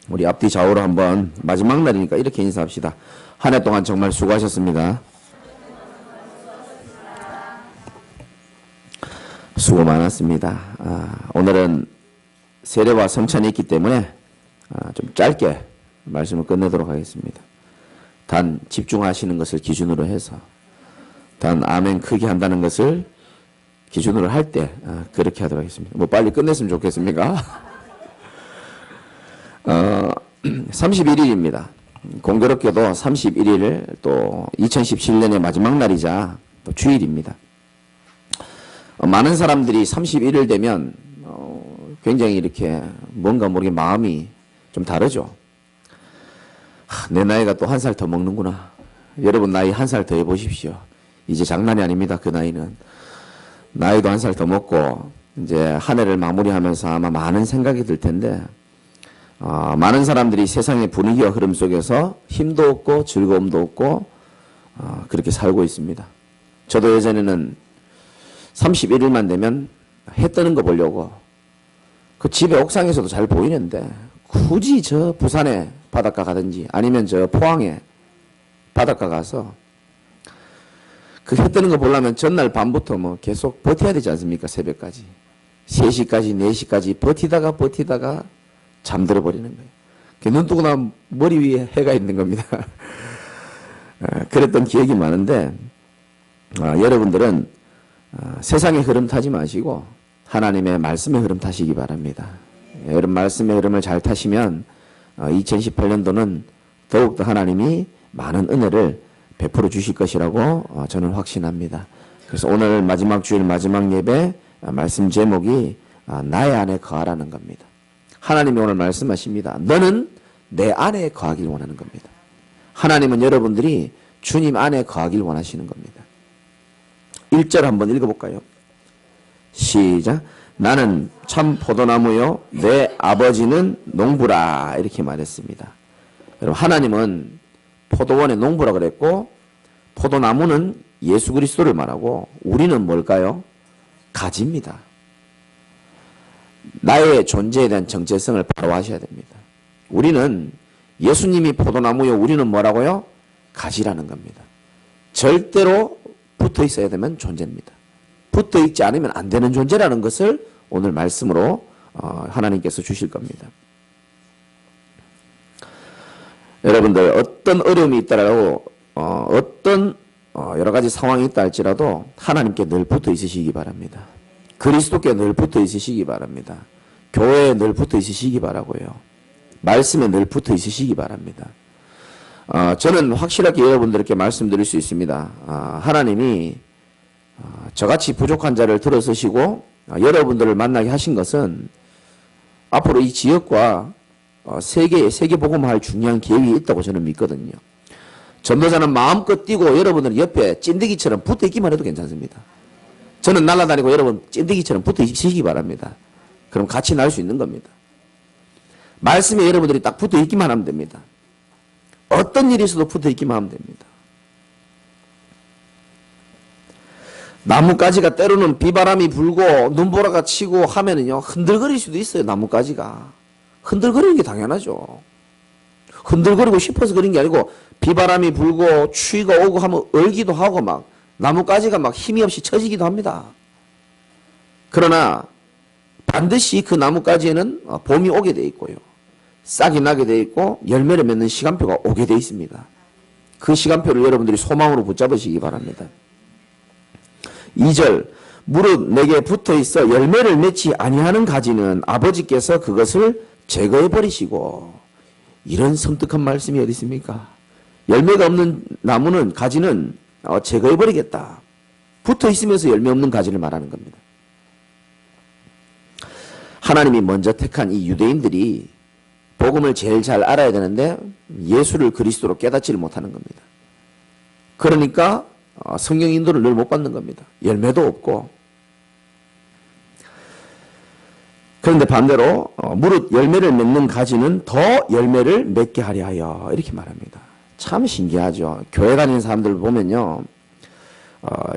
우리 앞뒤 좌우로 한번 마지막 날이니까 이렇게 인사합시다. 한 해 동안 정말 수고하셨습니다. 수고 많았습니다. 오늘은 세례와 성찬이 있기 때문에 좀 짧게 말씀을 끝내도록 하겠습니다. 단 집중하시는 것을 기준으로 해서 단 아멘 크게 한다는 것을 기준으로 할 때 그렇게 하도록 하겠습니다. 뭐 빨리 끝냈으면 좋겠습니까? 31일입니다. 공교롭게도 31일 또 2017년의 마지막 날이자 또 주일입니다. 많은 사람들이 31일 되면 굉장히 이렇게 뭔가 모르게 마음이 좀 다르죠. 내 나이가 또 한 살 더 먹는구나. 여러분 나이 한 살 더 해보십시오. 이제 장난이 아닙니다. 그 나이는. 나이도 한 살 더 먹고 이제 한 해를 마무리하면서 아마 많은 생각이 들 텐데 많은 사람들이 세상의 분위기와 흐름 속에서 힘도 없고 즐거움도 없고 그렇게 살고 있습니다. 저도 예전에는 31일만 되면 해 뜨는 거 보려고 그 집에 옥상에서도 잘 보이는데 굳이 저 부산에 바닷가 가든지 아니면 저 포항에 바닷가 가서 그 해 뜨는 거 보려면 전날 밤부터 뭐 계속 버텨야 되지 않습니까? 새벽까지 3시까지 4시까지 버티다가 잠들어 버리는 거예요. 눈 뜨고 나면 머리 위에 해가 있는 겁니다. 그랬던 기억이 많은데 여러분들은 세상의 흐름 타지 마시고 하나님의 말씀의 흐름 타시기 바랍니다. 여러분 말씀의 흐름을 잘 타시면 2018년도는 더욱더 하나님이 많은 은혜를 베풀어 주실 것이라고 저는 확신합니다. 그래서 오늘 마지막 주일 마지막 예배 말씀 제목이 나의 안에 거하라는 겁니다. 하나님이 오늘 말씀하십니다. 너는 내 안에 거하길 원하는 겁니다. 하나님은 여러분들이 주님 안에 거하길 원하시는 겁니다. 1절 한번 읽어볼까요? 시작. 나는 참 포도나무요 내 아버지는 농부라 이렇게 말했습니다. 여러분 하나님은 포도원의 농부라 그랬고 포도나무는 예수 그리스도를 말하고 우리는 뭘까요? 가지입니다. 나의 존재에 대한 정체성을 바로 하셔야 됩니다. 우리는 예수님이 포도나무요 우리는 뭐라고요? 가지라는 겁니다. 절대로 붙어 있어야 되는 존재입니다. 붙어 있지 않으면 안 되는 존재라는 것을 오늘 말씀으로 하나님께서 주실 겁니다. 여러분들 어떤 어려움이 있더라도 어떤 여러 가지 상황이 있다 할지라도 하나님께 늘 붙어 있으시기 바랍니다. 그리스도께 늘 붙어 있으시기 바랍니다. 교회에 늘 붙어 있으시기 바라고요. 말씀에 늘 붙어 있으시기 바랍니다. 저는 확실하게 여러분들께 말씀드릴 수 있습니다. 하나님이 저같이 부족한 자를 들어서시고 여러분들을 만나게 하신 것은 앞으로 이 지역과 세계 복음화할 중요한 계획이 있다고 저는 믿거든요. 전도자는 마음껏 뛰고 여러분들 옆에 찐득이처럼 붙어 있기만 해도 괜찮습니다. 저는 날아다니고 여러분 찐득이처럼 붙어 있으시기 바랍니다. 그럼 같이 날 수 있는 겁니다. 말씀에 여러분들이 딱 붙어 있기만 하면 됩니다. 어떤 일이 있어도 붙어 있기만 하면 됩니다. 나뭇가지가 때로는 비바람이 불고 눈보라가 치고 하면은요 흔들거릴 수도 있어요. 나뭇가지가 흔들거리는 게 당연하죠. 흔들거리고 싶어서 그런 게 아니고 비바람이 불고 추위가 오고 하면 얼기도 하고 막 나뭇가지가 막 힘이 없이 처지기도 합니다. 그러나 반드시 그 나뭇가지에는 봄이 오게 돼 있고요. 싹이 나게 돼 있고 열매를 맺는 시간표가 오게 돼 있습니다. 그 시간표를 여러분들이 소망으로 붙잡으시기 바랍니다. 2절 무릇 내게 붙어 있어 열매를 맺지 아니하는 가지는 아버지께서 그것을 제거해 버리시고 이런 섬뜩한 말씀이 어디 있습니까? 열매가 없는 나무는 가지는 제거해 버리겠다. 붙어 있으면서 열매 없는 가지를 말하는 겁니다. 하나님이 먼저 택한 이 유대인들이 복음을 제일 잘 알아야 되는데 예수를 그리스도로 깨닫지를 못하는 겁니다. 그러니까 성령 인도를 늘 못 받는 겁니다. 열매도 없고. 그런데 반대로 무릇 열매를 맺는 가지는 더 열매를 맺게 하려 하여 이렇게 말합니다. 참 신기하죠. 교회 다니는 사람들 보면요.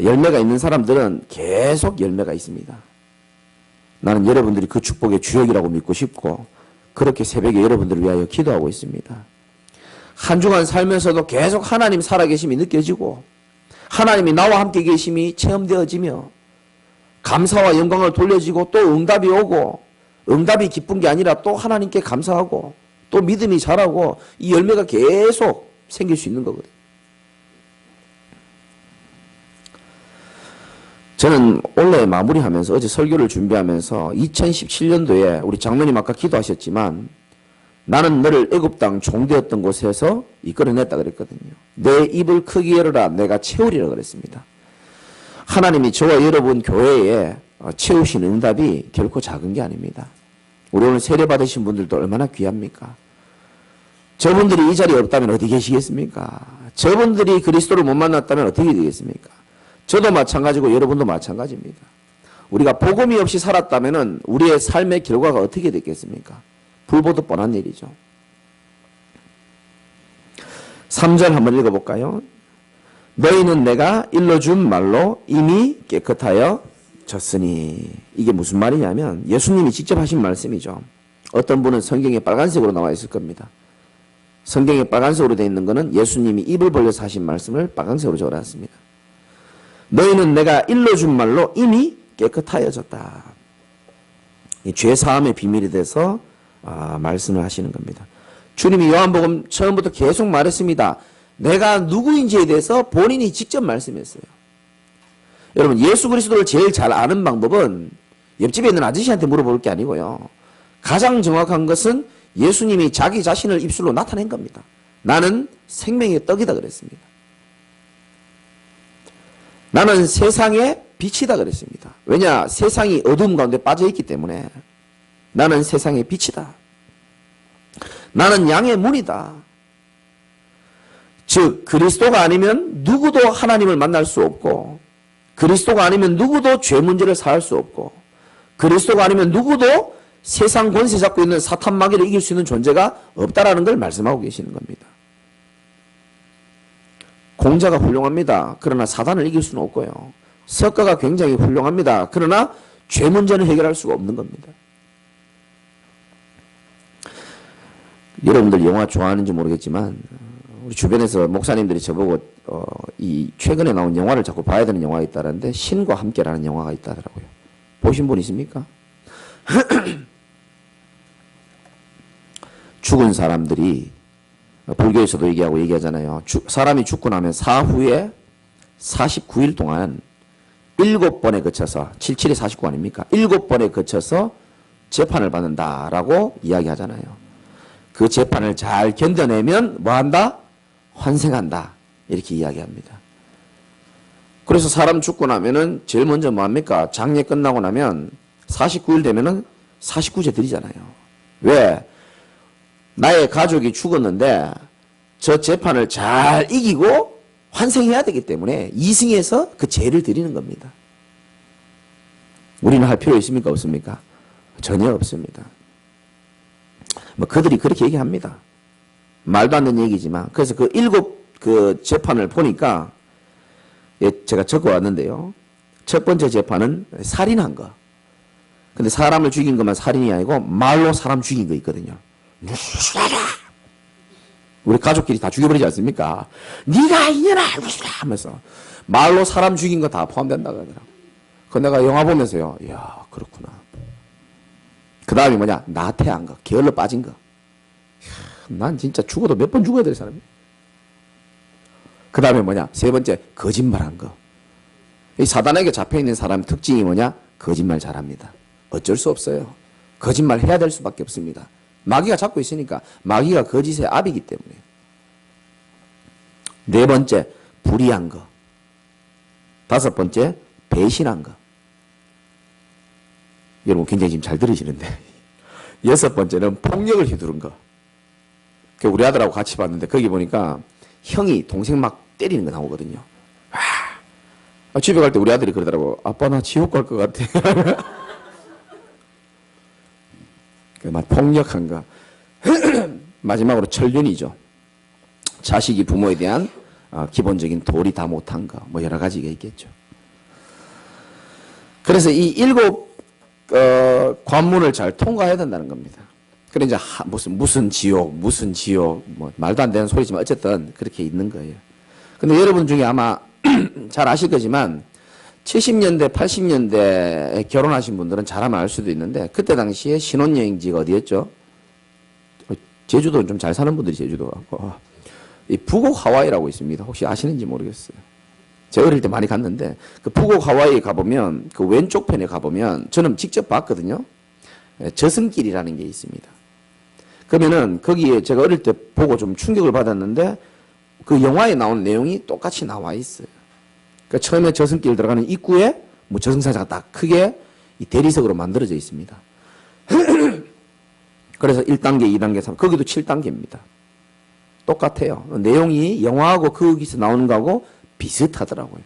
열매가 있는 사람들은 계속 열매가 있습니다. 나는 여러분들이 그 축복의 주역이라고 믿고 싶고 그렇게 새벽에 여러분들을 위하여 기도하고 있습니다. 한 주간 살면서도 계속 하나님 살아계심이 느껴지고 하나님이 나와 함께 계심이 체험되어지며 감사와 영광을 돌려지고 또 응답이 오고 응답이 기쁜 게 아니라 또 하나님께 감사하고 또 믿음이 자라고 이 열매가 계속 생길 수 있는 거거든요. 저는 올해 마무리하면서 어제 설교를 준비하면서 2017년도에 우리 장로님 아까 기도하셨지만 나는 너를 애굽 땅 종되었던 곳에서 이끌어냈다 그랬거든요. 내 입을 크게 열어라 내가 채우리라 그랬습니다. 하나님이 저와 여러분 교회에 채우신 응답이 결코 작은 게 아닙니다. 우리 오늘 세례 받으신 분들도 얼마나 귀합니까? 저분들이 이 자리에 없다면 어디 계시겠습니까? 저분들이 그리스도를 못 만났다면 어떻게 되겠습니까? 저도 마찬가지고 여러분도 마찬가지입니다. 우리가 복음이 없이 살았다면 우리의 삶의 결과가 어떻게 됐겠습니까? 불보듯 뻔한 일이죠. 3절 한번 읽어볼까요? 너희는 내가 일러준 말로 이미 깨끗하여 졌으니. 이게 무슨 말이냐면 예수님이 직접 하신 말씀이죠. 어떤 분은 성경에 빨간색으로 나와 있을 겁니다. 성경에 빨간색으로 되어 있는 것은 예수님이 입을 벌려서 하신 말씀을 빨간색으로 적어놨습니다. 너희는 내가 일러준 말로 이미 깨끗하여졌다. 죄 사함의 비밀이 돼서 말씀을 하시는 겁니다. 주님이 요한복음 처음부터 계속 말했습니다. 내가 누구인지에 대해서 본인이 직접 말씀했어요. 여러분 예수 그리스도를 제일 잘 아는 방법은 옆집에 있는 아저씨한테 물어볼 게 아니고요. 가장 정확한 것은 예수님이 자기 자신을 입술로 나타낸 겁니다. 나는 생명의 떡이다 그랬습니다. 나는 세상의 빛이다 그랬습니다. 왜냐? 세상이 어두움 가운데 빠져있기 때문에 나는 세상의 빛이다. 나는 양의 문이다. 즉 그리스도가 아니면 누구도 하나님을 만날 수 없고 그리스도가 아니면 누구도 죄 문제를 사할 수 없고 그리스도가 아니면 누구도 세상 권세 잡고 있는 사탄 마귀를 이길 수 있는 존재가 없다라는 걸 말씀하고 계시는 겁니다. 공자가 훌륭합니다. 그러나 사단을 이길 수는 없고요. 석가가 굉장히 훌륭합니다. 그러나 죄 문제는 해결할 수가 없는 겁니다. 여러분들 영화 좋아하는지 모르겠지만 우리 주변에서 목사님들이 저보고 이 최근에 나온 영화를 자꾸 봐야 되는 영화가 있다는데 신과 함께라는 영화가 있다더라고요. 보신 분 있습니까? 죽은 사람들이 불교에서도 얘기하잖아요. 사람이 죽고 나면 사후에 49일 동안 7번에 거쳐서 77에 49 아닙니까? 7번에 거쳐서 재판을 받는다라고 이야기하잖아요. 그 재판을 잘 견뎌내면 뭐한다? 환생한다. 이렇게 이야기합니다. 그래서 사람 죽고 나면은 제일 먼저 뭐합니까? 장례 끝나고 나면 49일 되면은 49제 드리잖아요. 왜? 나의 가족이 죽었는데 저 재판을 잘 이기고 환생해야 되기 때문에 이승해서 그 죄를 드리는 겁니다. 우리는 할 필요 있습니까? 없습니까? 전혀 없습니다. 뭐 그들이 그렇게 얘기합니다. 말도 안 되는 얘기지만 그래서 그 7 재판을 보니까 제가 적어왔는데요. 첫 번째 재판은 살인한 거. 근데 사람을 죽인 것만 살인이 아니고 말로 사람 죽인 거 있거든요. 우리 가족끼리 다 죽여버리지 않습니까? 네가 이년아 하면서 말로 사람 죽인 거 다 포함된다 그러더라고. 그 내가 영화 보면서요. 이야 그렇구나. 그 다음이 뭐냐? 나태한 거. 게을러 빠진 거. 난 진짜 죽어도 몇 번 죽어야 될 사람이야. 그 다음에 뭐냐? 세 번째 거짓말한 거. 이 사단에게 잡혀있는 사람 특징이 뭐냐? 거짓말 잘합니다. 어쩔 수 없어요. 거짓말 해야 될 수밖에 없습니다. 마귀가 잡고 있으니까 마귀가 거짓의 압이기 때문에. 네 번째 불의한 거. 다섯 번째 배신한 거. 여러분 굉장히 지금 잘 들으시는데 여섯 번째는 폭력을 휘두른 거. 우리 아들하고 같이 봤는데 거기 보니까 형이 동생 막 때리는 거 나오거든요. 집에 갈 때 우리 아들이 그러더라고. 아빠 나 지옥 갈 것 같아. 막 폭력한 거. 마지막으로 천륜이죠. 자식이 부모에 대한 기본적인 도리 다 못한 거. 뭐 여러 가지가 있겠죠. 그래서 이 7 관문을 잘 통과해야 된다는 겁니다. 그래 이제 무슨 지옥, 뭐 말도 안 되는 소리지만 어쨌든 그렇게 있는 거예요. 근데 여러분 중에 아마 잘 아실 거지만 70년대, 80년대에 결혼하신 분들은 잘 아마 알 수도 있는데 그때 당시에 신혼여행지가 어디였죠? 제주도는 좀 잘 사는 분들이 제주도 가고 이 북옥 하와이라고 있습니다. 혹시 아시는지 모르겠어요. 제가 어릴 때 많이 갔는데 그 북옥 하와이에 가보면 그 왼쪽 편에 가보면 저는 직접 봤거든요. 저승길이라는 게 있습니다. 그러면은 거기에 제가 어릴 때 보고 좀 충격을 받았는데 그 영화에 나온 내용이 똑같이 나와 있어요. 그러니까 처음에 저승길 들어가는 입구에 뭐 저승사자가 딱 크게 이 대리석으로 만들어져 있습니다. 그래서 1단계, 2단계, 3, 거기도 7단계입니다. 똑같아요. 내용이 영화하고 거기서 나오는 거하고 비슷하더라고요.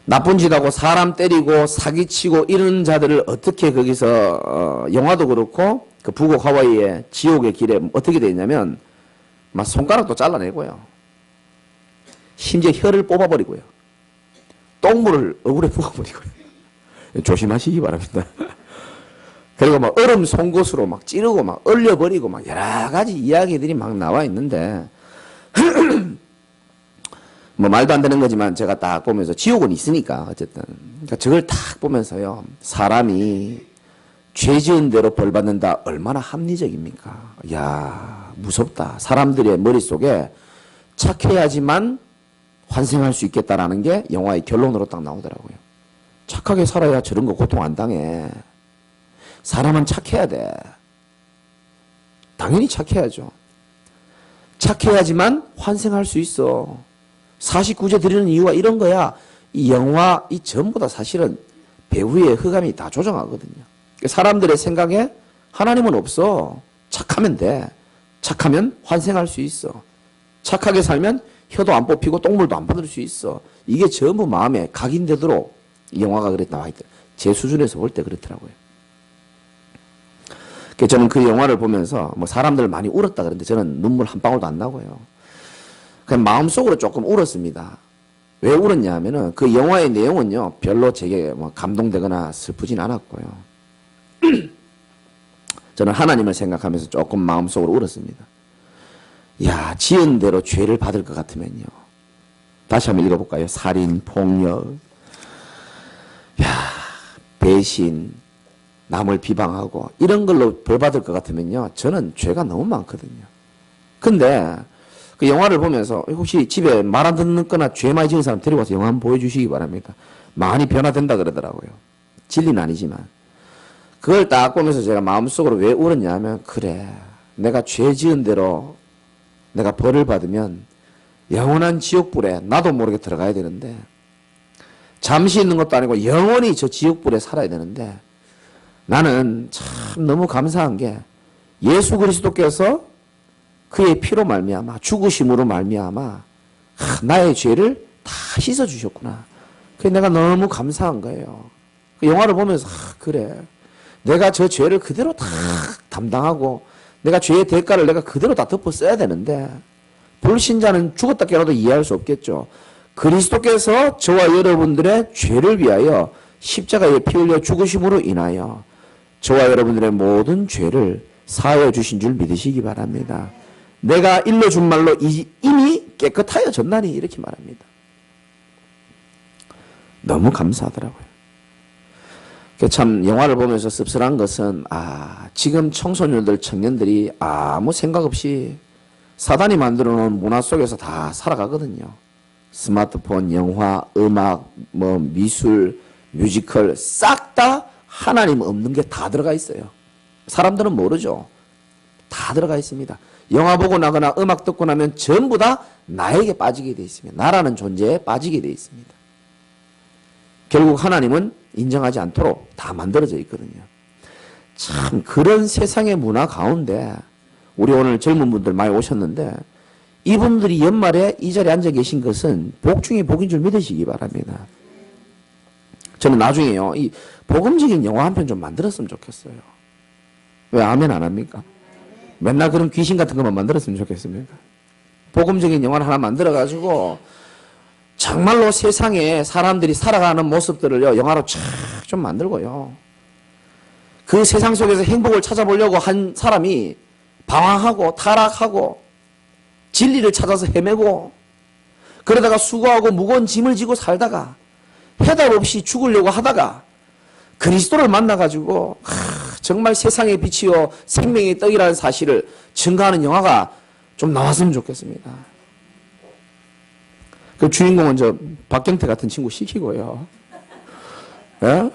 나쁜 짓하고 사람 때리고 사기치고 이런 자들을 어떻게 거기서 영화도 그렇고 그 북옥 하와이의 지옥의 길에 어떻게 되어 있냐면 막 손가락도 잘라내고요. 심지어 혀를 뽑아버리고요. 똥물을 얼굴에 부어버리고요. 조심하시기 바랍니다. 그리고 막 얼음 송곳으로 막 찌르고 막 얼려버리고 막 여러 가지 이야기들이 막 나와 있는데 뭐 말도 안 되는 거지만 제가 딱 보면서 지옥은 있으니까 어쨌든 그러니까 저걸 딱 보면서요. 사람이 죄 지은 대로 벌 받는다 얼마나 합리적입니까? 이야 무섭다. 사람들의 머릿속에 착해야지만 환생할 수 있겠다라는 게 영화의 결론으로 딱 나오더라고요. 착하게 살아야 저런 거 고통 안 당해. 사람은 착해야 돼. 당연히 착해야죠. 착해야지만 환생할 수 있어. 49제 드리는 이유가 이런 거야. 이 영화, 이 전부 다 사실은 배우의 흑암이 다 조정하거든요. 사람들의 생각에 하나님은 없어. 착하면 돼. 착하면 환생할 수 있어. 착하게 살면 혀도 안 뽑히고 똥물도 안 받을 수 있어. 이게 전부 마음에 각인되도록 이 영화가 그래 나와 있더라고요. 제 수준에서 볼 때 그렇더라고요. 저는 그 영화를 보면서 뭐 사람들 많이 울었다 그러는데 저는 눈물 한 방울도 안 나고요. 그냥 마음속으로 조금 울었습니다. 왜 울었냐 하면은 그 영화의 내용은요 별로 제게 뭐 감동되거나 슬프진 않았고요. 저는 하나님을 생각하면서 조금 마음속으로 울었습니다. 야, 지은 대로 죄를 받을 것 같으면요. 다시 한번 읽어볼까요? 살인, 폭력, 야, 배신, 남을 비방하고 이런 걸로 벌 받을 것 같으면요. 저는 죄가 너무 많거든요. 근데 그 영화를 보면서 혹시 집에 말 안 듣거나 죄 많이 지은 사람 데리고 와서 영화 한번 보여주시기 바랍니다. 많이 변화된다 그러더라고요. 진리는 아니지만. 그걸 딱 보면서 제가 마음속으로 왜 울었냐 하면 그래 내가 죄 지은 대로 내가 벌을 받으면 영원한 지옥불에 나도 모르게 들어가야 되는데 잠시 있는 것도 아니고 영원히 저 지옥불에 살아야 되는데 나는 참 너무 감사한 게 예수 그리스도께서 그의 피로 말미암아 죽으심으로 말미암아 나의 죄를 다 씻어주셨구나. 그게 내가 너무 감사한 거예요. 그 영화를 보면서 그래 내가 저 죄를 그대로 다 담당하고 내가 죄의 대가를 내가 그대로 다 덮어 써야 되는데 불신자는 죽었다 깨어나도 이해할 수 없겠죠. 그리스도께서 저와 여러분들의 죄를 위하여 십자가에 피 흘려 죽으심으로 인하여 저와 여러분들의 모든 죄를 사하여 주신 줄 믿으시기 바랍니다. 내가 일러준 말로 이미 깨끗하여졌나니 이렇게 말합니다. 너무 감사하더라고요. 참 영화를 보면서 씁쓸한 것은 지금 청소년들 청년들이 아무 생각 없이 사단이 만들어 놓은 문화 속에서 다 살아가거든요. 스마트폰, 영화, 음악, 뭐 미술, 뮤지컬 싹 다 하나님 없는 게 다 들어가 있어요. 사람들은 모르죠. 다 들어가 있습니다. 영화 보고 나거나 음악 듣고 나면 전부 다 나에게 빠지게 돼 있습니다. 나라는 존재에 빠지게 돼 있습니다. 결국 하나님은 인정하지 않도록 다 만들어져 있거든요. 참 그런 세상의 문화 가운데 우리 오늘 젊은 분들 많이 오셨는데 이분들이 연말에 이 자리에 앉아 계신 것은 복 중에 복인 줄 믿으시기 바랍니다. 저는 나중에요 이 복음적인 영화 한 편 좀 만들었으면 좋겠어요. 왜 아멘 안 합니까? 맨날 그런 귀신 같은 것만 만들었으면 좋겠습니까? 복음적인 영화를 하나 만들어가지고 정말로 세상에 사람들이 살아가는 모습들을요 영화로 쫙 좀 만들고요. 그 세상 속에서 행복을 찾아보려고 한 사람이 방황하고 타락하고 진리를 찾아서 헤매고 그러다가 수고하고 무거운 짐을 지고 살다가 해답 없이 죽으려고 하다가 그리스도를 만나가지고 정말 세상의 빛이요 생명의 떡이라는 사실을 증거하는 영화가 좀 나왔으면 좋겠습니다. 그 주인공은 저 박경태 같은 친구 시키고요. 예?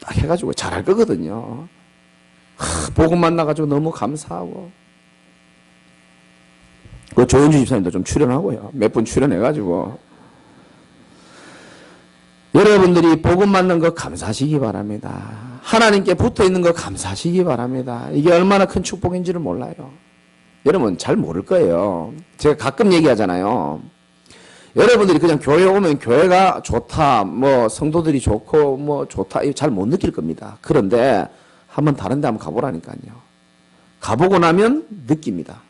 딱 해가지고 잘할 거거든요. 복음 만나가지고 너무 감사하고. 그 조현주 집사님도 좀 출연하고요. 몇 번 출연해가지고. 여러분들이 복음 만난 거 감사하시기 바랍니다. 하나님께 붙어 있는 거 감사하시기 바랍니다. 이게 얼마나 큰 축복인지를 몰라요. 여러분 잘 모를 거예요. 제가 가끔 얘기하잖아요. 여러분들이 그냥 교회 오면 교회가 좋다, 뭐 성도들이 좋고 뭐 좋다 잘 못 느낄 겁니다. 그런데 한번 다른 데 한번 가보라니까요. 가보고 나면 느낍니다.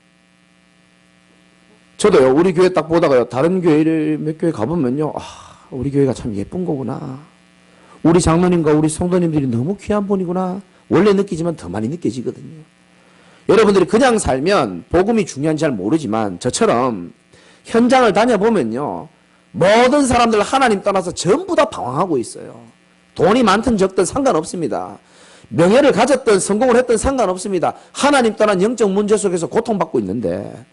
저도요, 우리 교회 딱 보다가요, 다른 교회를 몇 교회 가보면요, 우리 교회가 참 예쁜 거구나. 우리 장로님과 우리 성도님들이 너무 귀한 분이구나. 원래 느끼지만 더 많이 느껴지거든요. 여러분들이 그냥 살면 복음이 중요한지 잘 모르지만 저처럼 현장을 다녀보면요, 모든 사람들 하나님 떠나서 전부 다 방황하고 있어요. 돈이 많든 적든 상관없습니다. 명예를 가졌든 성공을 했든 상관없습니다. 하나님 떠난 영적 문제 속에서 고통받고 있는데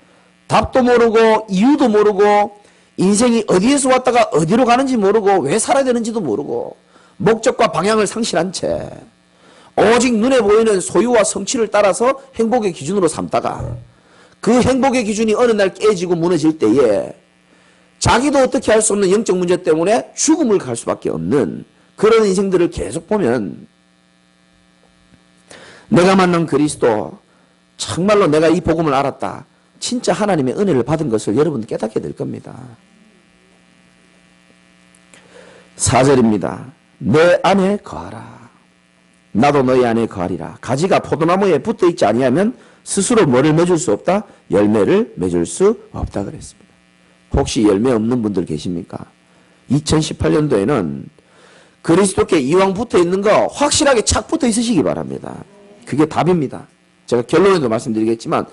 답도 모르고 이유도 모르고 인생이 어디에서 왔다가 어디로 가는지 모르고 왜 살아야 되는지도 모르고 목적과 방향을 상실한 채 오직 눈에 보이는 소유와 성취를 따라서 행복의 기준으로 삼다가 그 행복의 기준이 어느 날 깨지고 무너질 때에 자기도 어떻게 할 수 없는 영적 문제 때문에 죽음을 갈 수밖에 없는 그런 인생들을 계속 보면 내가 만난 그리스도, 정말로 내가 이 복음을 알았다. 진짜 하나님의 은혜를 받은 것을 여러분들 깨닫게 될 겁니다. 4절입니다. 내 안에 거하라. 나도 너희 안에 거하리라. 가지가 포도나무에 붙어 있지 아니하면 스스로 뭐를 맺을 수 없다? 열매를 맺을 수 없다 그랬습니다. 혹시 열매 없는 분들 계십니까? 2018년도에는 그리스도께 이왕 붙어 있는 거 확실하게 착 붙어 있으시기 바랍니다. 그게 답입니다. 제가 결론에도 말씀드리겠지만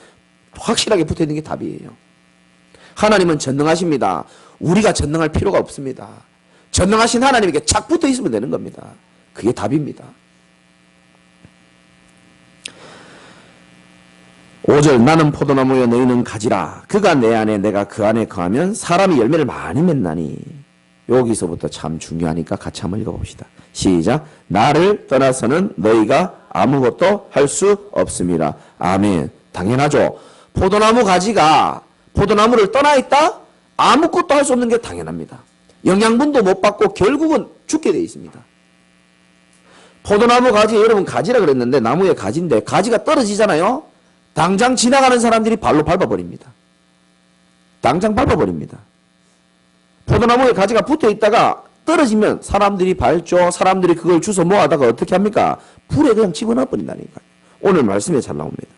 확실하게 붙어 있는 게 답이에요. 하나님은 전능하십니다. 우리가 전능할 필요가 없습니다. 전능하신 하나님에게 착 붙어 있으면 되는 겁니다. 그게 답입니다. 5절 나는 포도나무여 너희는 가지라. 그가 내 안에 내가 그 안에 거하면 사람이 열매를 많이 맺나니. 여기서부터 참 중요하니까 같이 한번 읽어봅시다. 시작. 나를 떠나서는 너희가 아무것도 할 수 없습니다. 아멘. 당연하죠. 포도나무 가지가 포도나무를 떠나 있다? 아무것도 할 수 없는 게 당연합니다. 영양분도 못 받고 결국은 죽게 돼 있습니다. 포도나무 가지, 여러분 가지라 그랬는데 나무의 가지인데 가지가 떨어지잖아요. 당장 지나가는 사람들이 발로 밟아버립니다. 당장 밟아버립니다. 포도나무에 가지가 붙어 있다가 떨어지면 사람들이 밟죠. 사람들이 그걸 주워 모아다가 어떻게 합니까? 불에 그냥 집어넣어 버린다니까요. 오늘 말씀에 잘 나옵니다.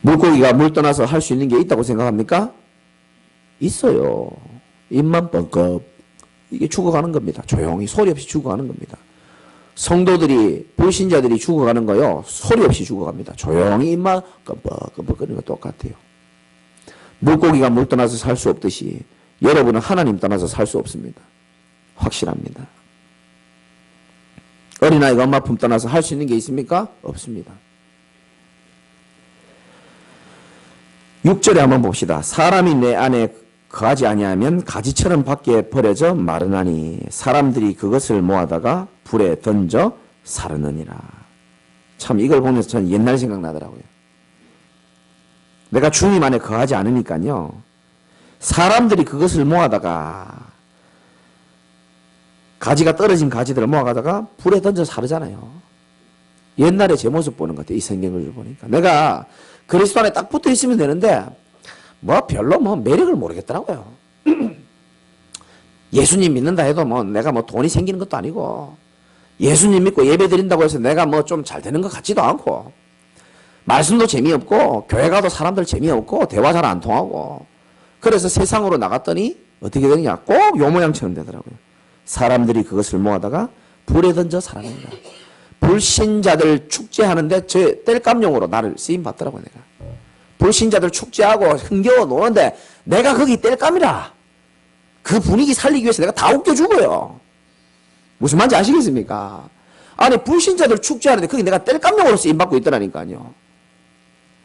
물고기가 물 떠나서 할 수 있는 게 있다고 생각합니까? 있어요. 입만 뻥끗. 이게 죽어가는 겁니다. 조용히 소리 없이 죽어가는 겁니다. 성도들이, 불신자들이 죽어가는 거요. 소리 없이 죽어갑니다. 조용히 입만 껌뻑껌뻑거리는 거 똑같아요. 물고기가 물 떠나서 살 수 없듯이 여러분은 하나님 떠나서 살 수 없습니다. 확실합니다. 어린아이가 엄마 품 떠나서 할 수 있는 게 있습니까? 없습니다. 6절에 한번 봅시다. 사람이 내 안에 거하지 아니하면 가지처럼 밖에 버려져 마르나니 사람들이 그것을 모아다가 불에 던져 사르느니라. 참 이걸 보면서 저는 옛날 생각나더라고요. 내가 주님 안에 거하지 않으니까요. 사람들이 그것을 모아다가 가지가 떨어진 가지들을 모아다가 불에 던져 사르잖아요. 옛날에 제 모습 보는 것 같아요. 이 성경을 보니까. 내가 그리스도 안에 딱 붙어 있으면 되는데 뭐 별로 뭐 매력을 모르겠더라고요. 예수님 믿는다 해도 뭐 내가 뭐 돈이 생기는 것도 아니고 예수님 믿고 예배 드린다고 해서 내가 뭐 좀 잘 되는 것 같지도 않고 말씀도 재미없고 교회 가도 사람들 재미없고 대화 잘 안 통하고 그래서 세상으로 나갔더니 어떻게 되느냐 꼭 요 모양처럼 되더라고요. 사람들이 그것을 모아다가 불에 던져 사라는다. 불신자들 축제하는데 저 땔감용으로 나를 쓰임받더라고요. 내가. 불신자들 축제하고 흥겨워 노는데 내가 거기 땔감이라. 그 분위기 살리기 위해서 내가 다 웃겨주고요. 무슨 말인지 아시겠습니까? 아니 불신자들 축제하는데 거기 내가 땔감용으로 쓰임받고 있더라니까요.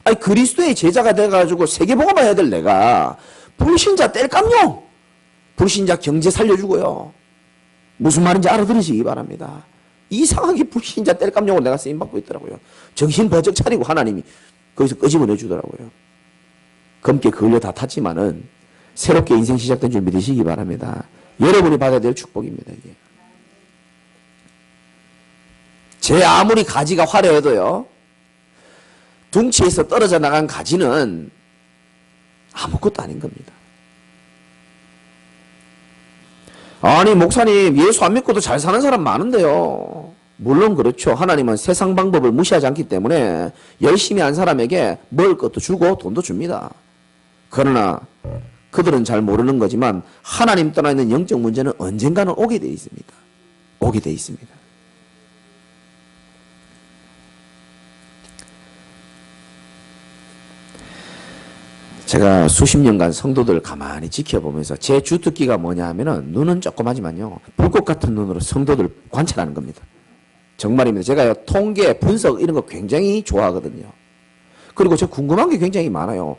아니 그리스도의 제자가 돼가지고 세계복음을 해야 될 내가 불신자 땔감용, 불신자 경제 살려주고요. 무슨 말인지 알아들으시기 바랍니다. 이상하게 불신자 땔감용으로 내가 쓰임받고 있더라고요. 정신 번쩍 차리고 하나님이 거기서 끄집어내 주더라고요. 검게 걸려 다 탔지만은 새롭게 인생 시작된 줄 믿으시기 바랍니다. 여러분이 받아야 될 축복입니다. 이게. 제 아무리 가지가 화려해도요. 둥치에서 떨어져 나간 가지는 아무것도 아닌 겁니다. 아니 목사님 예수 안 믿고도 잘 사는 사람 많은데요. 물론 그렇죠. 하나님은 세상 방법을 무시하지 않기 때문에 열심히 한 사람에게 먹을 것도 주고 돈도 줍니다. 그러나 그들은 잘 모르는 거지만 하나님 떠나 있는 영적 문제는 언젠가는 오게 돼 있습니다. 오게 돼 있습니다. 제가 수십 년간 성도들 가만히 지켜보면서 제 주특기가 뭐냐 하면은 눈은 조그마지만요. 불꽃 같은 눈으로 성도들 관찰하는 겁니다. 정말입니다. 제가요, 통계, 분석 이런 거 굉장히 좋아하거든요. 그리고 제가 궁금한 게 굉장히 많아요.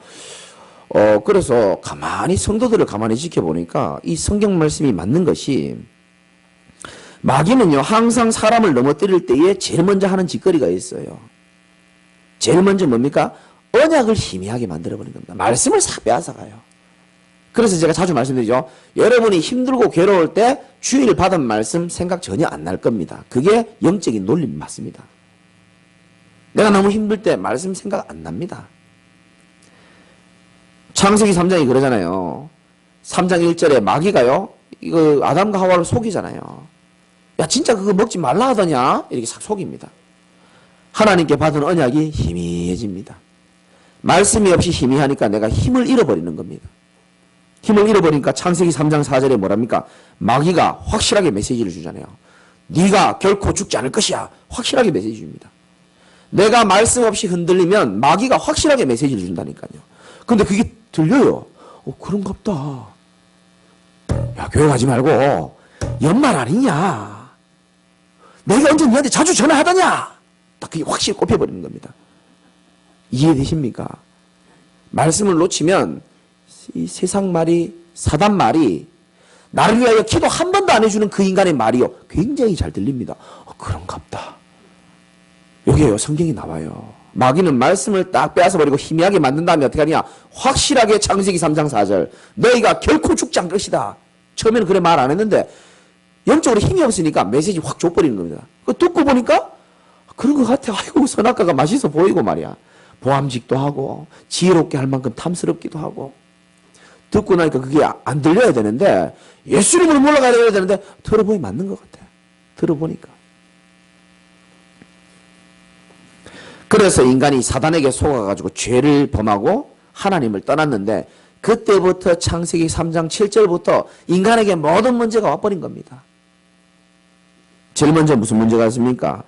그래서 가만히 성도들을 가만히 지켜보니까 이 성경 말씀이 맞는 것이 마귀는요, 항상 사람을 넘어뜨릴 때에 제일 먼저 하는 짓거리가 있어요. 제일 먼저 뭡니까? 언약을 희미하게 만들어버린 겁니다. 말씀을 싹 빼앗아가요. 그래서 제가 자주 말씀드리죠. 여러분이 힘들고 괴로울 때 주의를 받은 말씀 생각 전혀 안 날 겁니다. 그게 영적인 논리 맞습니다. 내가 너무 힘들 때 말씀 생각 안 납니다. 창세기 3장이 그러잖아요. 3장 1절에 마귀가요, 이거 아담과 하와를 속이잖아요. 야, 진짜 그거 먹지 말라 하더냐? 이렇게 싹 속입니다. 하나님께 받은 언약이 희미해집니다. 말씀이 없이 희미하니까 내가 힘을 잃어버리는 겁니다. 힘을 잃어버리니까 창세기 3장 4절에 뭐랍니까? 마귀가 확실하게 메시지를 주잖아요. 네가 결코 죽지 않을 것이야. 확실하게 메시지 줍니다. 내가 말씀 없이 흔들리면 마귀가 확실하게 메시지를 준다니까요. 근데 그게 들려요. 그런갑다. 야, 교회 가지 말고 연말 아니냐. 내가 언제 너한테 자주 전화하더냐. 딱 그게 확실히 꼽혀버리는 겁니다. 이해되십니까? 말씀을 놓치면 이 세상 말이, 사단 말이 나를 위하여 기도 한 번도 안 해주는 그 인간의 말이요, 굉장히 잘 들립니다. 그런갑다. 여기에요, 성경이 나와요. 마귀는 말씀을 딱 빼앗아버리고 희미하게 만든 다음에 어떻게 하냐? 확실하게 창세기 3장 4절 너희가 결코 죽지 않을 것이다. 처음에는 그래 말 안 했는데 영적으로 힘이 없으니까 메시지 확 줘버리는 겁니다. 그거 듣고 보니까 그런 것 같아. 아이고 선악과가 맛있어 보이고 말이야. 보암직도 하고 지혜롭게 할 만큼 탐스럽기도 하고. 듣고 나니까 그게 안 들려야 되는데 예수님을 몰라가야 되는데 들어보니 맞는 것 같아. 들어보니까. 그래서 인간이 사단에게 속아가지고 죄를 범하고 하나님을 떠났는데 그때부터 창세기 3장 7절부터 인간에게 모든 문제가 와버린 겁니다. 제일 먼저 무슨 문제가 있습니까?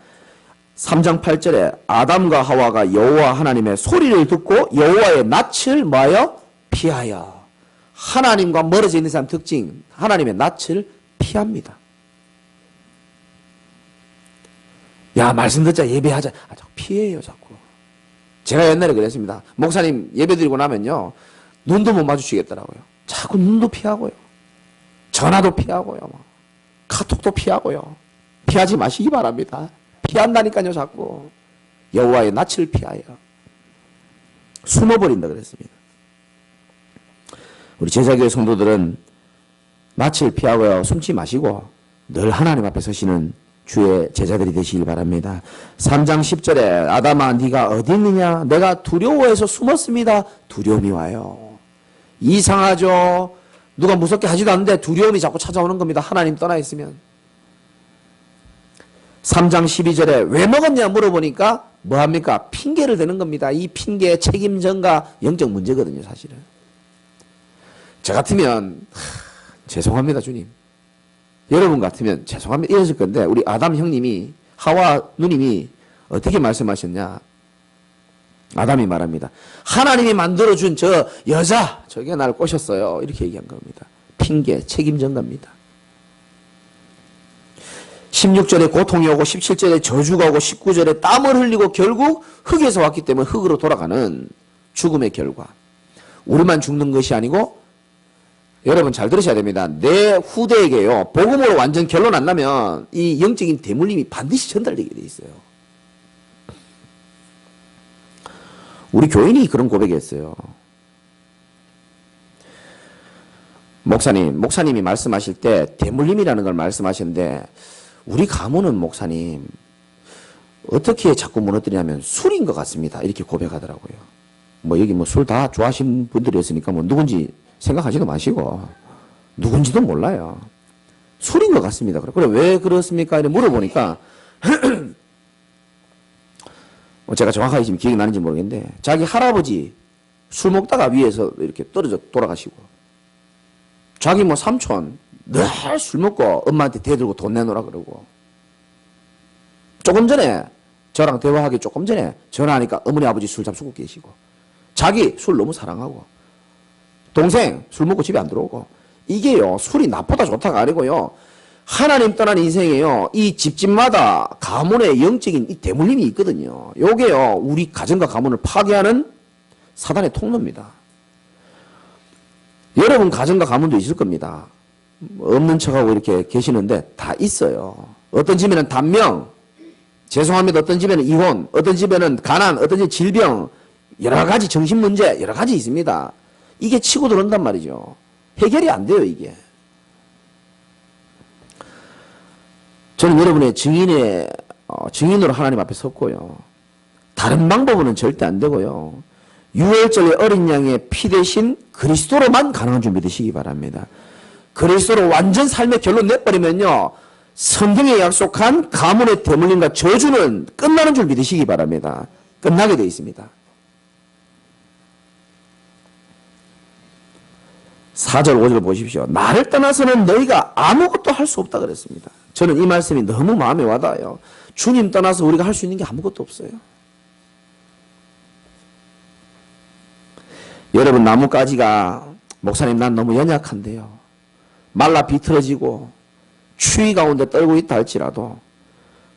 3장 8절에 아담과 하와가 여호와 하나님의 소리를 듣고 여호와의 낯을 뭐하여? 피하여. 하나님과 멀어져 있는 사람 특징, 하나님의 낯을 피합니다. 야, 말씀 듣자, 예배하자. 자꾸 피해요, 자꾸. 제가 옛날에 그랬습니다. 목사님 예배 드리고 나면요, 눈도 못 마주치겠더라고요. 자꾸 눈도 피하고요. 전화도 피하고요. 카톡도 피하고요. 피하지 마시기 바랍니다. 피한다니까요, 자꾸. 여호와의 낯을 피하여. 숨어버린다 그랬습니다. 우리 제자교회 성도들은 낯을 피하고요. 숨지 마시고 늘 하나님 앞에 서시는 주의 제자들이 되시길 바랍니다. 3장 10절에 아담아 네가 어디 있느냐? 내가 두려워해서 숨었습니다. 두려움이 와요. 이상하죠? 누가 무섭게 하지도 않는데 두려움이 자꾸 찾아오는 겁니다. 하나님 떠나 있으면. 3장 12절에 왜 먹었냐 물어보니까 뭐합니까? 핑계를 대는 겁니다. 이 핑계의 책임 전가 영적 문제거든요, 사실은. 저 같으면 죄송합니다, 주님. 여러분 같으면 죄송합니다 이랬을 건데 우리 아담 형님이 하와 누님이 어떻게 말씀하셨냐? 아담이 말합니다. 하나님이 만들어준 저 여자, 저게 날 꼬셨어요. 이렇게 얘기한 겁니다. 핑계, 책임 전가입니다. 16절에 고통이 오고 17절에 저주가 오고 19절에 땀을 흘리고 결국 흙에서 왔기 때문에 흙으로 돌아가는 죽음의 결과. 우리만 죽는 것이 아니고 여러분 잘 들으셔야 됩니다. 내 후대에게요. 복음으로 완전 결론 안 나면 이 영적인 대물림이 반드시 전달되게 돼 있어요. 우리 교인이 그런 고백이었어요. 목사님이 말씀하실 때 대물림이라는 걸 말씀하시는데 우리 가문은 목사님 어떻게 자꾸 무너뜨리냐면 술인 것 같습니다. 이렇게 고백하더라고요. 뭐 여기 뭐 술 다 좋아하시는 분들이었으니까 뭐 누군지 생각하지도 마시고 누군지도 몰라요. 술인 것 같습니다. 그래 왜 그렇습니까? 이렇게 물어보니까 제가 정확하게 지금 기억이 나는지 모르겠는데 자기 할아버지 술 먹다가 위에서 이렇게 떨어져 돌아가시고 자기 뭐 삼촌 늘 술 먹고 엄마한테 대들고 돈 내놓으라 그러고 조금 전에 저랑 대화하기 조금 전에 전화하니까 어머니 아버지 술 잡수고 계시고 자기 술 너무 사랑하고 동생 술 먹고 집에 안 들어오고 이게요 술이 나쁘다 좋다가 아니고요 하나님 떠난 인생에요 이 집집마다 가문의 영적인 이 대물림이 있거든요. 요게요 우리 가정과 가문을 파괴하는 사단의 통로입니다. 여러분 가정과 가문도 있을 겁니다. 없는 척하고 이렇게 계시는데 다 있어요. 어떤 집에는 단명, 죄송합니다. 어떤 집에는 이혼, 어떤 집에는 가난, 어떤 집에 질병, 여러 가지 정신 문제, 여러 가지 있습니다. 이게 치고 들어온단 말이죠. 해결이 안 돼요, 이게. 저는 여러분의 증인으로 하나님 앞에 섰고요. 다른 방법으로는 절대 안 되고요. 유월절의 어린 양의 피 대신 그리스도로만 가능한 줄 믿으시기 바랍니다. 그리스도로 완전 삶의 결론 내버리면요. 성경에 약속한 가문의 대물림과 저주는 끝나는 줄 믿으시기 바랍니다. 끝나게 되어 있습니다. 4절 5절 보십시오. 나를 떠나서는 너희가 아무것도 할 수 없다 그랬습니다. 저는 이 말씀이 너무 마음에 와닿아요. 주님 떠나서 우리가 할 수 있는 게 아무것도 없어요. 여러분 나뭇가지가 목사님 난 너무 연약한데요. 말라 비틀어지고 추위 가운데 떨고 있다 할지라도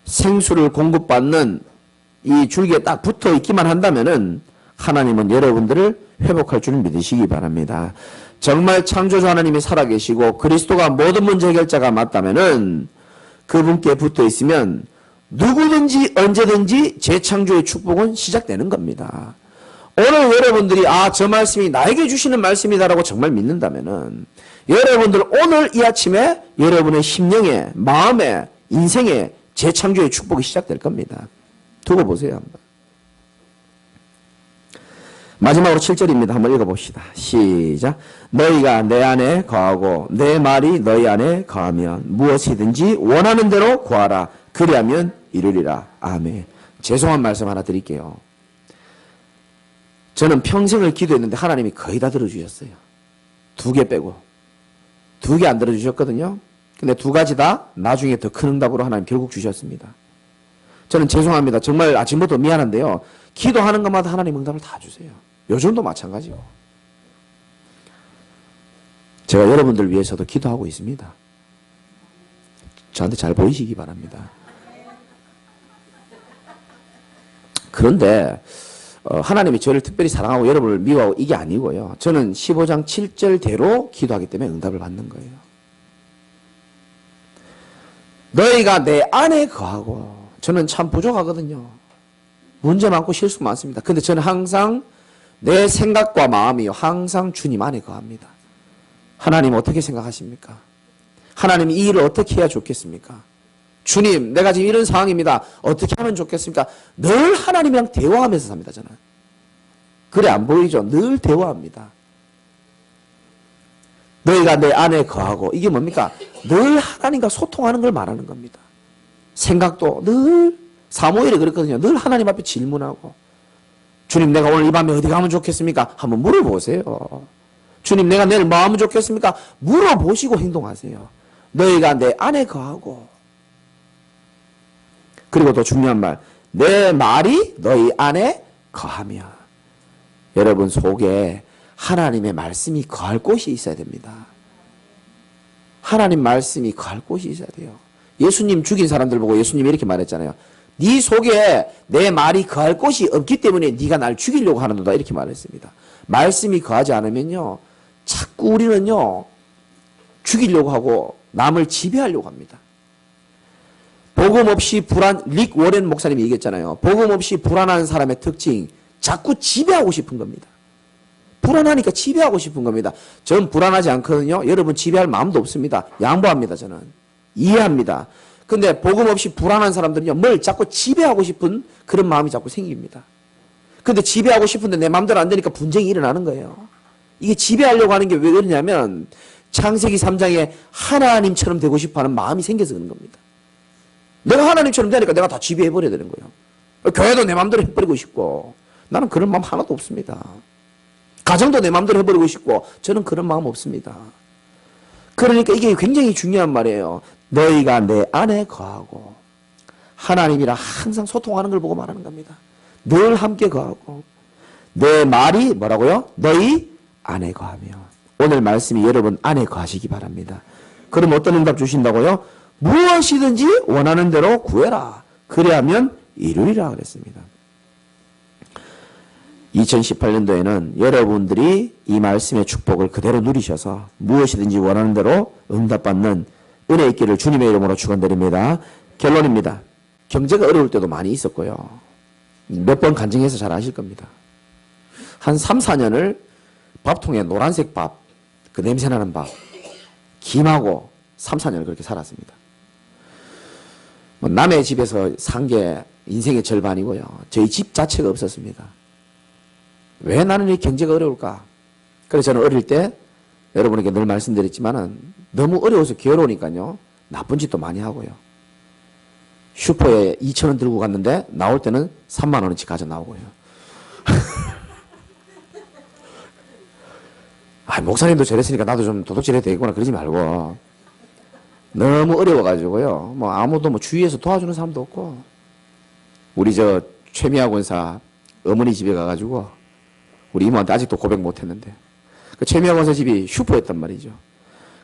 생수를 공급받는 이 줄기에 딱 붙어 있기만 한다면은 하나님은 여러분들을 회복할 줄 믿으시기 바랍니다. 정말 창조주 하나님이 살아계시고 그리스도가 모든 문제 해결자가 맞다면은 그분께 붙어 있으면 누구든지 언제든지 재창조의 축복은 시작되는 겁니다. 오늘 여러분들이 저 말씀이 나에게 주시는 말씀이다라고 정말 믿는다면은 여러분들 오늘 이 아침에 여러분의 심령에 마음에 인생에 재창조의 축복이 시작될 겁니다. 두고 보세요 한번. 마지막으로 7절입니다. 한번 읽어봅시다. 시작. 너희가 내 안에 거하고 내 말이 너희 안에 거하면 무엇이든지 원하는 대로 구하라. 그리하면 이루리라. 아멘. 죄송한 말씀 하나 드릴게요. 저는 평생을 기도했는데 하나님이 거의 다 들어주셨어요. 2개 빼고. 2개 안 들어주셨거든요. 근데 2가지 다 나중에 더 큰 응답으로 하나님 결국 주셨습니다. 저는 죄송합니다. 정말 아침부터 미안한데요. 기도하는 것마다 하나님 응답을 다 주세요. 요즘도 마찬가지고. 제가 여러분들 위해서도 기도하고 있습니다. 저한테 잘 보이시기 바랍니다. 그런데 하나님이 저를 특별히 사랑하고 여러분을 미워하고 이게 아니고요. 저는 15장 7절대로 기도하기 때문에 응답을 받는 거예요. 너희가 내 안에 거하고 저는 참 부족하거든요. 문제 많고 실수 많습니다. 근데 저는 항상 내 생각과 마음이 항상 주님 안에 거합니다. 하나님 어떻게 생각하십니까? 하나님 이 일을 어떻게 해야 좋겠습니까? 주님 내가 지금 이런 상황입니다. 어떻게 하면 좋겠습니까? 늘 하나님이랑 대화하면서 삽니다. 저는. 그래 안 보이죠? 늘 대화합니다. 너희가 내 안에 거하고 이게 뭡니까? 늘 하나님과 소통하는 걸 말하는 겁니다. 생각도 늘 사무엘이 그랬거든요. 늘 하나님 앞에 질문하고 주님 내가 오늘 이 밤에 어디 가면 좋겠습니까? 한번 물어보세요. 주님 내가 내일 뭐 하면 좋겠습니까? 물어보시고 행동하세요. 너희가 내 안에 거하고 그리고 더 중요한 말, 내 말이 너희 안에 거하며. 여러분 속에 하나님의 말씀이 거할 곳이 있어야 됩니다. 하나님 말씀이 거할 곳이 있어야 돼요. 예수님 죽인 사람들 보고 예수님이 이렇게 말했잖아요. 네 속에 내 말이 거할 곳이 없기 때문에 네가 날 죽이려고 하는도다, 이렇게 말했습니다. 말씀이 거하지 않으면요, 자꾸 우리는요 죽이려고 하고 남을 지배하려고 합니다. 복음 없이 릭 워렌 목사님이 얘기했잖아요. 복음 없이 불안한 사람의 특징, 자꾸 지배하고 싶은 겁니다. 불안하니까 지배하고 싶은 겁니다. 전 불안하지 않거든요. 여러분 지배할 마음도 없습니다. 양보합니다. 저는 이해합니다. 근데 복음 없이 불안한 사람들은요, 뭘 자꾸 지배하고 싶은 그런 마음이 자꾸 생깁니다. 근데 지배하고 싶은데 내 마음대로 안 되니까 분쟁이 일어나는 거예요. 이게 지배하려고 하는 게 왜 그러냐면 창세기 3장에 하나님처럼 되고 싶어하는 마음이 생겨서 그런 겁니다. 내가 하나님처럼 되니까 내가 다 지배해버려야 되는 거예요. 교회도 내 마음대로 해버리고 싶고, 나는 그런 마음 하나도 없습니다. 가정도 내 마음대로 해버리고 싶고, 저는 그런 마음 없습니다. 그러니까 이게 굉장히 중요한 말이에요. 너희가 내 안에 거하고, 하나님이랑 항상 소통하는 걸 보고 말하는 겁니다. 늘 함께 거하고, 내 말이 뭐라고요? 너희 안에 거하며. 오늘 말씀이 여러분 안에 거하시기 바랍니다. 그럼 어떤 응답 주신다고요? 무엇이든지 원하는 대로 구해라. 그래야면 이루리라 그랬습니다. 2018년도에는 여러분들이 이 말씀의 축복을 그대로 누리셔서 무엇이든지 원하는 대로 응답받는 은혜 있기를 주님의 이름으로 축원드립니다. 결론입니다. 경제가 어려울 때도 많이 있었고요. 몇 번 간증해서 잘 아실 겁니다. 한 3, 4년을 밥통에 노란색 밥, 그 냄새나는 밥, 김하고 3, 4년을 그렇게 살았습니다. 남의 집에서 산 게 인생의 절반이고요. 저희 집 자체가 없었습니다. 왜 나는 이 경제가 어려울까? 그래서 저는 어릴 때 여러분에게 늘 말씀드렸지만은 너무 어려워서 괴로우니까요, 나쁜 짓도 많이 하고요. 슈퍼에 2,000원 들고 갔는데 나올 때는 3만 원어치 가져 나오고요. 목사님도 저랬으니까 나도 좀 도둑질해도 되겠구나 그러지 말고, 너무 어려워가지고요, 뭐 아무도 뭐 주위에서 도와주는 사람도 없고, 우리 저 최미아 권사 어머니 집에 가가지고 우리 이모한테 아직도 고백 못했는데, 그 최미아 권사 집이 슈퍼였단 말이죠.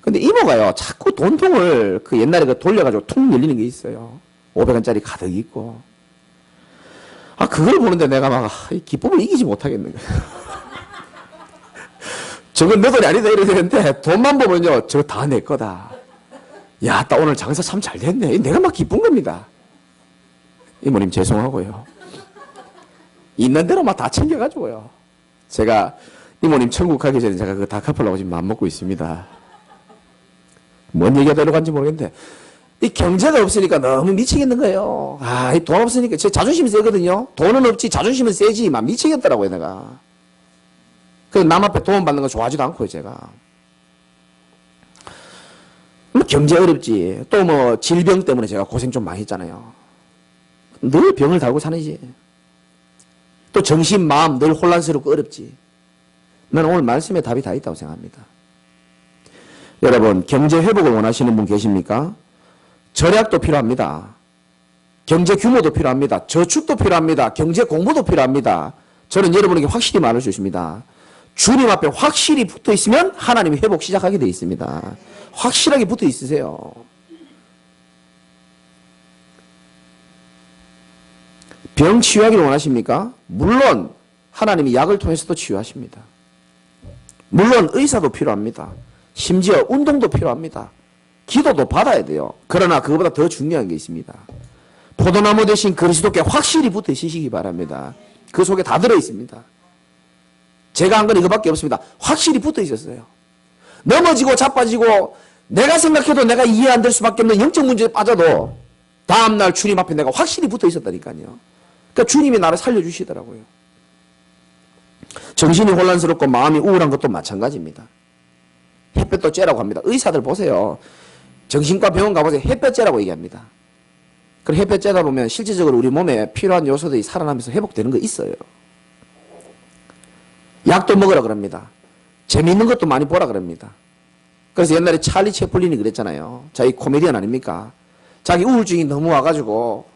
근데 이모가요 자꾸 돈통을 그 옛날에 그 돌려가지고 퉁 열리는 게 있어요. 500원짜리 가득 있고, 그걸 보는데 내가 막 기쁨을 이기지 못하겠는 거예요. 저건 내 돈이 아니다 이래 되는데, 돈만 보면요 저거 다 내 거다. 야, 딱 오늘 장사 참 잘 됐네. 내가 막 기쁜 겁니다. 이모님 죄송하고요. 있는 대로 막 다 챙겨가지고요. 제가 이모님 천국 가기 전에 제가 그거 다 갚으려고 지금 마음 먹고 있습니다. 뭔 얘기가 들어간지 모르겠는데, 이 경제가 없으니까 너무 미치겠는 거예요. 이 돈 없으니까 제 자존심이 세거든요. 돈은 없지 자존심은 세지. 막 미치겠더라고요, 내가. 그래서 남 앞에 도움 받는 거 좋아하지도 않고요, 제가. 뭐 경제 어렵지. 또 뭐 질병 때문에 제가 고생 좀 많이 했잖아요. 늘 병을 달고 사는지. 또 정신, 마음 늘 혼란스럽고 어렵지. 나는 오늘 말씀에 답이 다 있다고 생각합니다. 여러분, 경제 회복을 원하시는 분 계십니까? 절약도 필요합니다. 경제 규모도 필요합니다. 저축도 필요합니다. 경제 공부도 필요합니다. 저는 여러분에게 확실히 말할 수 있습니다. 주님 앞에 확실히 붙어 있으면 하나님이 회복 시작하게 되어 있습니다. 확실하게 붙어 있으세요. 병 치유하기를 원하십니까? 물론 하나님이 약을 통해서도 치유하십니다. 물론 의사도 필요합니다. 심지어 운동도 필요합니다. 기도도 받아야 돼요. 그러나 그것보다 더 중요한 게 있습니다. 포도나무 대신 그리스도께 확실히 붙어 있으시기 바랍니다. 그 속에 다 들어 있습니다. 제가 한 건 이거밖에 없습니다. 확실히 붙어 있었어요. 넘어지고 자빠지고 내가 생각해도 내가 이해 안 될 수밖에 없는 영적 문제에 빠져도 다음날 주님 앞에 내가 확실히 붙어 있었다니까요. 그러니까 주님이 나를 살려주시더라고요. 정신이 혼란스럽고 마음이 우울한 것도 마찬가지입니다. 햇볕도 쬐라고 합니다. 의사들 보세요. 정신과 병원 가보세요. 햇볕 쬐라고 얘기합니다. 그럼 햇볕 쬐다 보면 실질적으로 우리 몸에 필요한 요소들이 살아나면서 회복되는 거 있어요. 약도 먹으라 그럽니다. 재미있는 것도 많이 보라 그럽니다. 그래서 옛날에 찰리 채플린이 그랬잖아요. 자기 코미디언 아닙니까? 자기 우울증이 너무 와가지고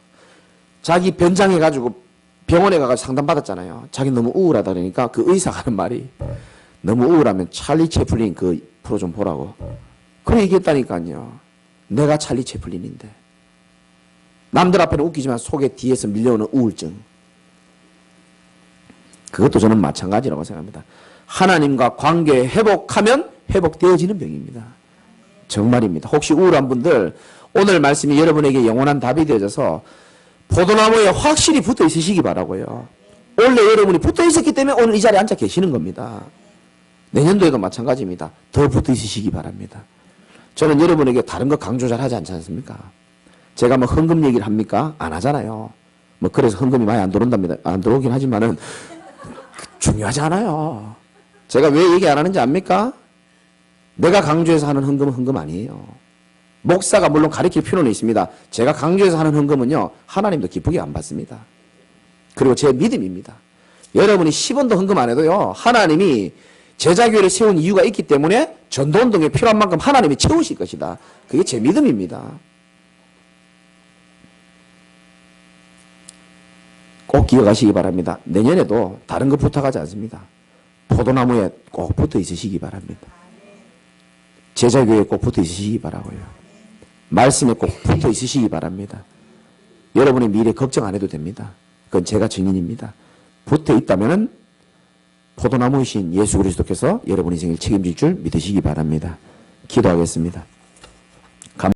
자기 변장해가지고 병원에 가서 상담받았잖아요. 자기 너무 우울하다 그러니까 그 의사가 하는 말이 너무 우울하면 찰리 채플린 그 프로 좀 보라고. 그래 얘기했다니까요. 내가 찰리 채플린인데. 남들 앞에는 웃기지만 속에 뒤에서 밀려오는 우울증. 그것도 저는 마찬가지라고 생각합니다. 하나님과 관계 회복하면 회복되어지는 병입니다. 정말입니다. 혹시 우울한 분들 오늘 말씀이 여러분에게 영원한 답이 되어져서 포도나무에 확실히 붙어 있으시기 바라고요. 원래 여러분이 붙어 있었기 때문에 오늘 이 자리에 앉아 계시는 겁니다. 내년도에도 마찬가지입니다. 더 붙어 있으시기 바랍니다. 저는 여러분에게 다른 거 강조 잘 하지 않지 않습니까? 제가 뭐 헌금 얘기를 합니까? 안 하잖아요. 뭐 그래서 헌금이 많이 안 들어온답니다. 안 들어오긴 하지만은 중요하지 않아요. 제가 왜 얘기 안 하는지 압니까? 내가 강조해서 하는 헌금은 헌금 아니에요. 목사가 물론 가르칠 필요는 있습니다. 제가 강조해서 하는 헌금은요, 하나님도 기쁘게 안 받습니다. 그리고 제 믿음입니다. 여러분이 10원도 헌금 안 해도요, 하나님이 제자교회를 세운 이유가 있기 때문에 전도운동에 필요한 만큼 하나님이 채우실 것이다. 그게 제 믿음입니다. 꼭 기억하시기 바랍니다. 내년에도 다른 거 부탁하지 않습니다. 포도나무에 꼭 붙어 있으시기 바랍니다. 제자교회에 꼭 붙어 있으시기 바라고요. 말씀에 꼭 붙어 있으시기 바랍니다. 여러분의 미래 걱정 안 해도 됩니다. 그건 제가 증인입니다. 붙어 있다면 포도나무이신 예수 그리스도께서 여러분 인생을 책임질 줄 믿으시기 바랍니다. 기도하겠습니다.